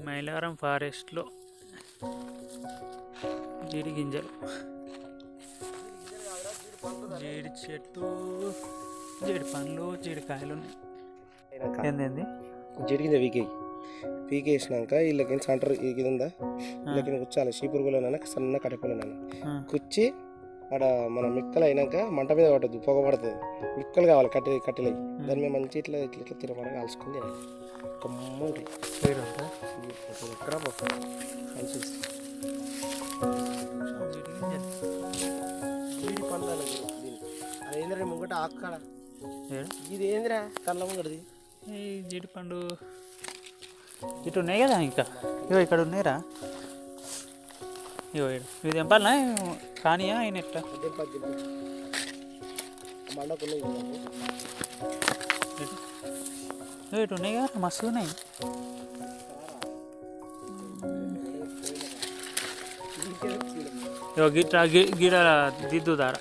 మైలవరం ఫారెస్ట్లో జీడి గింజలు, జీడి చెట్టు, జీడి పండ్లు, జీడికాయలు ఉన్నాయి. ఏంది జీడి గింజ పీకేసినాక వీళ్ళకి సెంటర్ ఇది ఉందా, వీళ్ళకి కూర్చోాలి చీపురుగులోనైనా సన్న కట్టెపులనైనా కుచ్చి అక్కడ మన మిక్కలు అయినాక మంట మీద పట్టద్దు, పొగ పడుతుంది. మిక్కలు కావాలి కట్టెలు దాని మీద మంచి ఇట్లా ఇట్లా ఇట్లా తిరగడం కాల్చుకుంది కమ్మ ఉంటాయి. ఎక్కడ జీడి పండు అదేంద్రా ముంగట ఆక్కడ ఇది ఏంద్రా కళ్ళ ముంగడిది ఈ జీడి పండు ఇటు ఉన్నాయి కదా, ఇంకా ఇగో ఇక్కడ ఉన్నాయిరా. ఇగో ఇవి తెంపాలనా కానీయా ఆయన ఎట్లా ఇటు ఉన్నాయి కదా, మస్తు ఉన్నాయి. ఇగో గిట్లా గిడ దిద్దుదారా.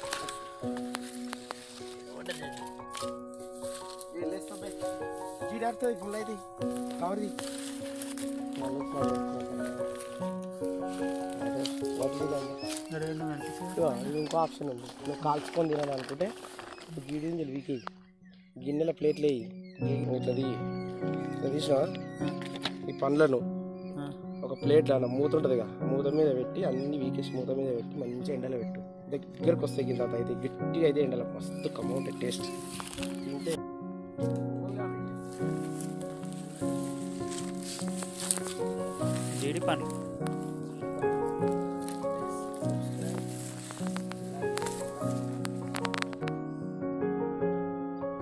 ఇంకో ఆప్షన్ ఉంది, నువ్వు కాల్చుకొని తినాలి అనుకుంటే గిన్నె వీకేయి, గిన్నెల ప్లేట్లు వేయి, ఇట్లా తీసినా ఈ పండ్లను ఒక ప్లేట్లో అన్న మూత ఉంటుంది కదా, మూత మీద పెట్టి అన్ని వీకేసి మూత మీద పెట్టి మంచిగా ఎండలో పెట్టు. దగ్గరకు వస్తే గిన్నె అయితే గట్టిగా అయితే ఎండలో మస్తు కమ్మ టేస్ట్ తింటే. జీడి పండ్లు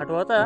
అటు పోతా.